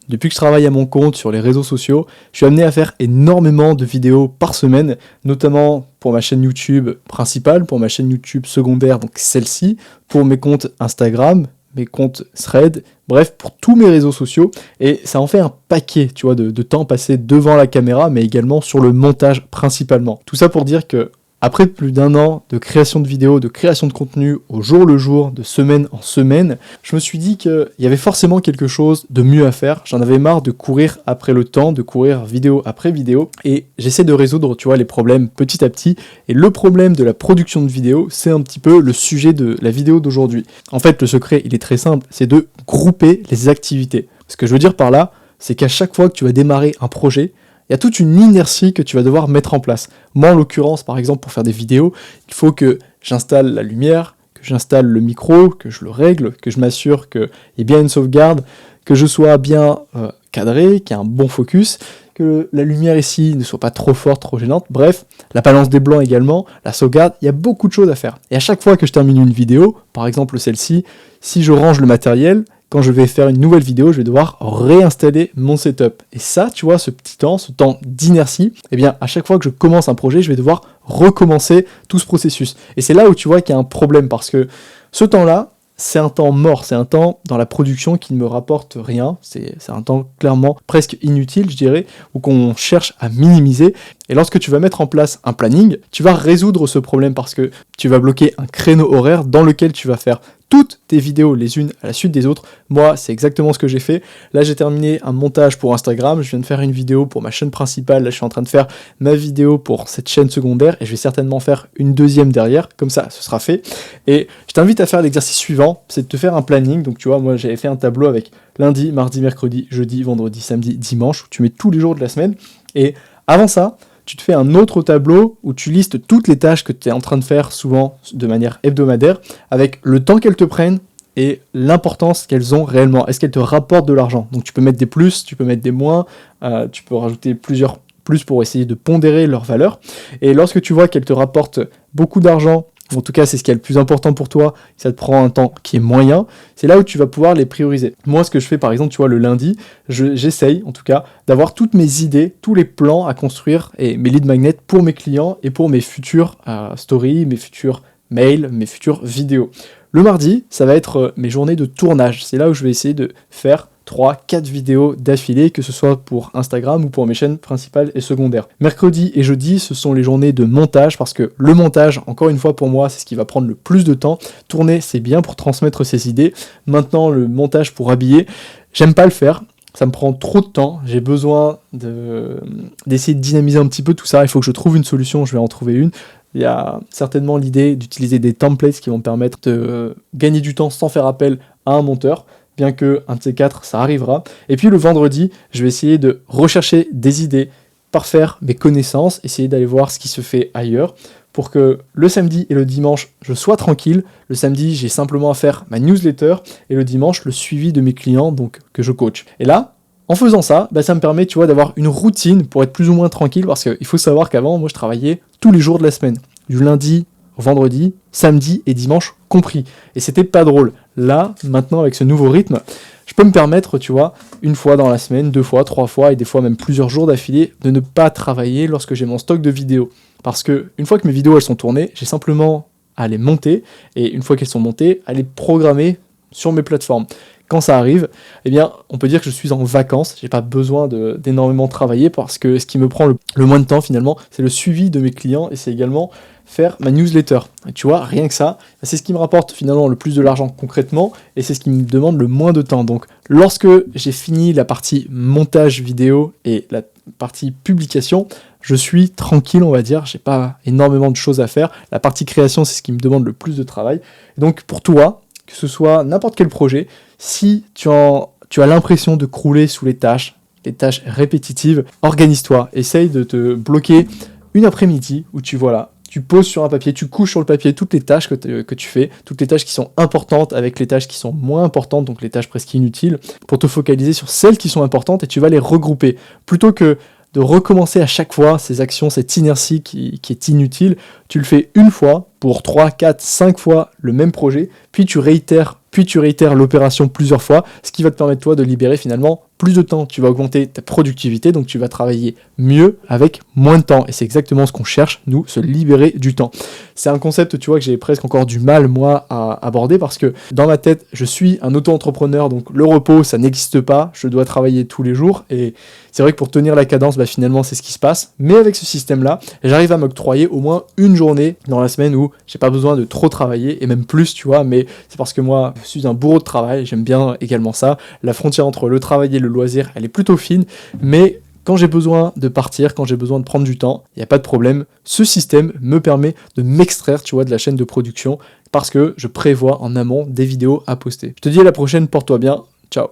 Depuis que je travaille à mon compte sur les réseaux sociaux, je suis amené à faire énormément de vidéos par semaine, notamment pour ma chaîne YouTube principale, pour ma chaîne YouTube secondaire, donc celle-ci, pour mes comptes Instagram, mes comptes Threads, bref, pour tous mes réseaux sociaux. Et ça en fait un paquet, tu vois, de temps passé devant la caméra, mais également sur le montage principalement. Tout ça pour dire que après plus d'un an de création de vidéos, de création de contenu au jour le jour, de semaine en semaine, je me suis dit qu'il y avait forcément quelque chose de mieux à faire. J'en avais marre de courir après le temps, de courir vidéo après vidéo, et j'essaie de résoudre, tu vois, les problèmes petit à petit. Et le problème de la production de vidéos, c'est un petit peu le sujet de la vidéo d'aujourd'hui. En fait, le secret, il est très simple, c'est de grouper les activités. Ce que je veux dire par là, c'est qu'à chaque fois que tu vas démarrer un projet, il y a toute une inertie que tu vas devoir mettre en place. Moi, en l'occurrence, par exemple, pour faire des vidéos, il faut que j'installe la lumière, que j'installe le micro, que je le règle, que je m'assure qu'il y ait bien une sauvegarde, que je sois bien cadré, qu'il y ait un bon focus, que la lumière ici ne soit pas trop forte, trop gênante. Bref, la balance des blancs également, la sauvegarde, il y a beaucoup de choses à faire. Et à chaque fois que je termine une vidéo, par exemple celle-ci, si je range le matériel, quand je vais faire une nouvelle vidéo, je vais devoir réinstaller mon setup. Et ça, tu vois, ce petit temps, ce temps d'inertie, eh bien, à chaque fois que je commence un projet, je vais devoir recommencer tout ce processus. Et c'est là où tu vois qu'il y a un problème, parce que ce temps-là, c'est un temps mort, c'est un temps dans la production qui ne me rapporte rien, c'est un temps clairement presque inutile, je dirais, ou qu'on cherche à minimiser. Et lorsque tu vas mettre en place un planning, tu vas résoudre ce problème parce que tu vas bloquer un créneau horaire dans lequel tu vas faire toutes tes vidéos les unes à la suite des autres. Moi, c'est exactement ce que j'ai fait. Là, j'ai terminé un montage pour Instagram, je viens de faire une vidéo pour ma chaîne principale, là, je suis en train de faire ma vidéo pour cette chaîne secondaire, et je vais certainement faire une deuxième derrière, comme ça, ce sera fait. Et je t'invite à faire l'exercice suivant, c'est de te faire un planning. Donc tu vois, moi, j'avais fait un tableau avec lundi, mardi, mercredi, jeudi, vendredi, samedi, dimanche, où tu mets tous les jours de la semaine. Et avant ça, tu te fais un autre tableau où tu listes toutes les tâches que tu es en train de faire, souvent de manière hebdomadaire, avec le temps qu'elles te prennent et l'importance qu'elles ont réellement. Est-ce qu'elles te rapportent de l'argent? Donc tu peux mettre des plus, tu peux mettre des moins, tu peux rajouter plusieurs plus pour essayer de pondérer leur valeur. Et lorsque tu vois qu'elles te rapportent beaucoup d'argent, en tout cas c'est ce qui est le plus important pour toi, ça te prend un temps qui est moyen, c'est là où tu vas pouvoir les prioriser. Moi, ce que je fais par exemple, tu vois, le lundi, j'essaye en tout cas d'avoir toutes mes idées, tous les plans à construire et mes lead magnets pour mes clients et pour mes futures stories, mes futurs mails, mes futures vidéos. Le mardi, ça va être mes journées de tournage, c'est là où je vais essayer de faire 3-4 vidéos d'affilée, que ce soit pour Instagram ou pour mes chaînes principales et secondaires. Mercredi et jeudi, ce sont les journées de montage, parce que le montage, encore une fois pour moi, c'est ce qui va prendre le plus de temps. Tourner, c'est bien pour transmettre ses idées. Maintenant, le montage pour habiller, j'aime pas le faire. Ça me prend trop de temps, j'ai besoin d'essayer de dynamiser un petit peu tout ça, il faut que je trouve une solution, je vais en trouver une. Il y a certainement l'idée d'utiliser des templates qui vont me permettre de gagner du temps sans faire appel à un monteur, bien que un de ces quatre, ça arrivera. Et puis le vendredi, je vais essayer de rechercher des idées, parfaire mes connaissances, essayer d'aller voir ce qui se fait ailleurs, pour que le samedi et le dimanche, je sois tranquille. Le samedi, j'ai simplement à faire ma newsletter, et le dimanche, le suivi de mes clients, donc que je coach. Et là, en faisant ça, ça me permet, tu vois, d'avoir une routine pour être plus ou moins tranquille, parce qu'il faut savoir qu'avant, moi, je travaillais tous les jours de la semaine, du lundi au vendredi, samedi et dimanche compris. Et c'était pas drôle. Là, maintenant, avec ce nouveau rythme, je peux me permettre, tu vois, une fois dans la semaine, 2 fois, 3 fois, et des fois même plusieurs jours d'affilée, de ne pas travailler lorsque j'ai mon stock de vidéos. Parce que une fois que mes vidéos elles sont tournées, j'ai simplement à les monter, et une fois qu'elles sont montées, à les programmer sur mes plateformes. Quand ça arrive, eh bien, on peut dire que je suis en vacances, j'ai pas besoin d'énormément travailler, parce que ce qui me prend le moins de temps finalement, c'est le suivi de mes clients, et c'est également faire ma newsletter. Et tu vois, rien que ça, c'est ce qui me rapporte finalement le plus de l'argent concrètement, et c'est ce qui me demande le moins de temps. Donc lorsque j'ai fini la partie montage vidéo et la partie publication, je suis tranquille, on va dire, j'ai pas énormément de choses à faire. La partie création, c'est ce qui me demande le plus de travail. Et donc pour toi, que ce soit n'importe quel projet, si tu as l'impression de crouler sous les tâches répétitives, organise-toi, essaye de te bloquer une après-midi où tu poses sur un papier, tu couches sur le papier toutes les tâches que tu fais, toutes les tâches qui sont importantes avec les tâches qui sont moins importantes, donc les tâches presque inutiles, pour te focaliser sur celles qui sont importantes, et tu vas les regrouper. Plutôt que de recommencer à chaque fois ces actions, cette inertie qui est inutile, tu le fais une fois pour 3, 4, 5 fois le même projet, puis tu réitères l'opération plusieurs fois, ce qui va te permettre toi de libérer finalement plus de temps, tu vas augmenter ta productivité, donc tu vas travailler mieux avec moins de temps. Et c'est exactement ce qu'on cherche, nous, se libérer du temps. C'est un concept, tu vois, que j'ai presque encore du mal, moi, à aborder, parce que dans ma tête, je suis un auto-entrepreneur, donc le repos, ça n'existe pas, je dois travailler tous les jours, et c'est vrai que pour tenir la cadence, finalement, c'est ce qui se passe. Mais avec ce système-là, j'arrive à m'octroyer au moins une journée dans la semaine où j'ai pas besoin de trop travailler, et même plus, tu vois, mais c'est parce que moi, je suis un bourreau de travail, j'aime bien également ça. La frontière entre le travail et le loisir, elle est plutôt fine, mais quand j'ai besoin de partir, quand j'ai besoin de prendre du temps, il n'y a pas de problème. Ce système me permet de m'extraire, tu vois, de la chaîne de production parce que je prévois en amont des vidéos à poster. Je te dis à la prochaine, porte-toi bien. Ciao.